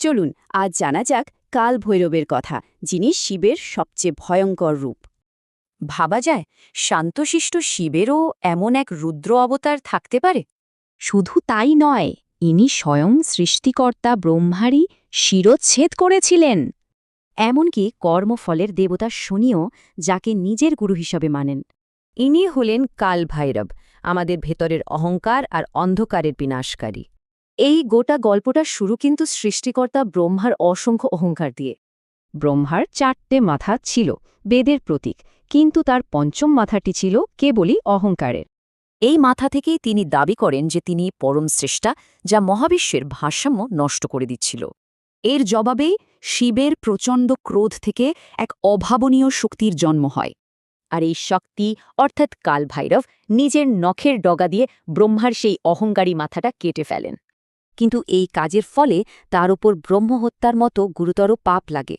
চলুন আজ জানা যাক কাল ভৈরবের কথা, যিনি শিবের সবচেয়ে ভয়ঙ্কর রূপ। ভাবা যায় শান্তশিষ্ট শিবেরও এমন এক রুদ্র অবতার থাকতে পারে? শুধু তাই নয়, ইনি স্বয়ং সৃষ্টিকর্তা ব্রহ্মারই শিরচ্ছেদ করেছিলেন। এমনকি কর্মফলের দেবতা শনিও, যাকে নিজের গুরু হিসাবে মানেন। ইনি হলেন কাল ভৈরব, আমাদের ভেতরের অহংকার আর অন্ধকারের বিনাশকারী। এই গোটা গল্পটা শুরু কিন্তু সৃষ্টিকর্তা ব্রহ্মার অসংখ্য অহংকার দিয়ে। ব্রহ্মার 4টে মাথা ছিল বেদের প্রতীক, কিন্তু তার পঞ্চম মাথাটি ছিল কেবলই অহংকারের। এই মাথা থেকেই তিনি দাবি করেন যে তিনি পরম স্রষ্টা, যা মহাবিশ্বের ভারসাম্য নষ্ট করে দিচ্ছিল। এর জবাবেই শিবের প্রচণ্ড ক্রোধ থেকে এক অভাবনীয় শক্তির জন্ম হয়। আর এই শক্তি অর্থাৎ কাল ভৈরব নিজের নখের ডগা দিয়ে ব্রহ্মার সেই অহংকারী মাথাটা কেটে ফেলেন। কিন্তু এই কাজের ফলে তার উপর ব্রহ্মহত্যার মতো গুরুতর পাপ লাগে।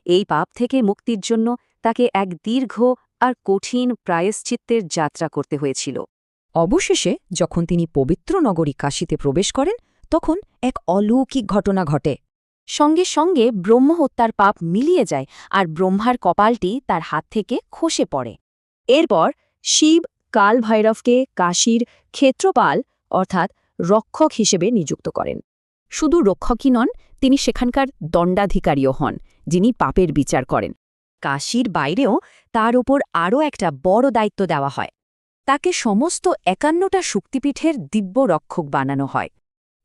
এই পাপ থেকে মুক্তির জন্য তাকে এক দীর্ঘ আর কঠিন প্রায়শ্চিত্তের যাত্রা করতে হয়েছিল। অবশেষে যখন তিনি পবিত্র নগরী কাশীতে প্রবেশ করেন, তখন এক অলৌকিক ঘটনা ঘটে। সঙ্গে সঙ্গে ব্রহ্মহত্যার পাপ মিলিয়ে যায় আর ব্রহ্মার কপালটি তার হাত থেকে খসে পড়ে। এরপর শিব কাল ভৈরবকে কাশীর ক্ষেত্রপাল অর্থাৎ রক্ষক হিসেবে নিযুক্ত করেন। শুধু রক্ষকই নন, তিনি সেখানকার দণ্ডাধিকারীও হন, যিনি পাপের বিচার করেন। কাশীর বাইরেও তার ওপর আরও একটা বড় দায়িত্ব দেওয়া হয়। তাকে সমস্ত 51টা শক্তিপীঠের দিব্য রক্ষক বানানো হয়।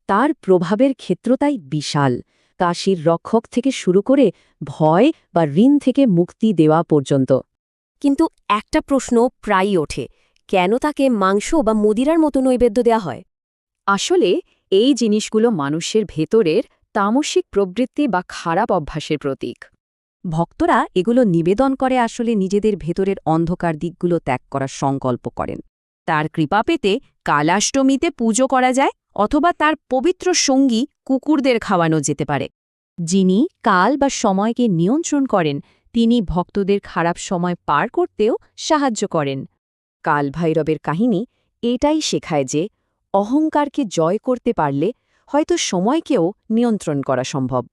তার প্রভাবের ক্ষেত্র তাই বিশাল, কাশীর রক্ষক থেকে শুরু করে ভয় বা ঋণ থেকে মুক্তি দেওয়া পর্যন্ত। কিন্তু একটা প্রশ্ন প্রায়ই ওঠে, কেন তাকে মাংস বা মদিরার মতো নৈবেদ্য দেওয়া হয়? আসলে এই জিনিসগুলো মানুষের ভেতরের তামসিক প্রবৃত্তি বা খারাপ অভ্যাসের প্রতীক। ভক্তরা এগুলো নিবেদন করে আসলে নিজেদের ভেতরের অন্ধকার দিকগুলো ত্যাগ করার সংকল্প করেন। তার কৃপা পেতে কালাষ্টমীতে পুজো করা যায়, অথবা তার পবিত্র সঙ্গী কুকুরদের খাওয়ানো যেতে পারে। যিনি কাল বা সময়কে নিয়ন্ত্রণ করেন, তিনি ভক্তদের খারাপ সময় পার করতেও সাহায্য করেন। কাল ভৈরবের কাহিনী এটাই শেখায় যে অহংকারকে জয় করতে পারলে হয়তো সময়কেও নিয়ন্ত্রণ করা সম্ভব।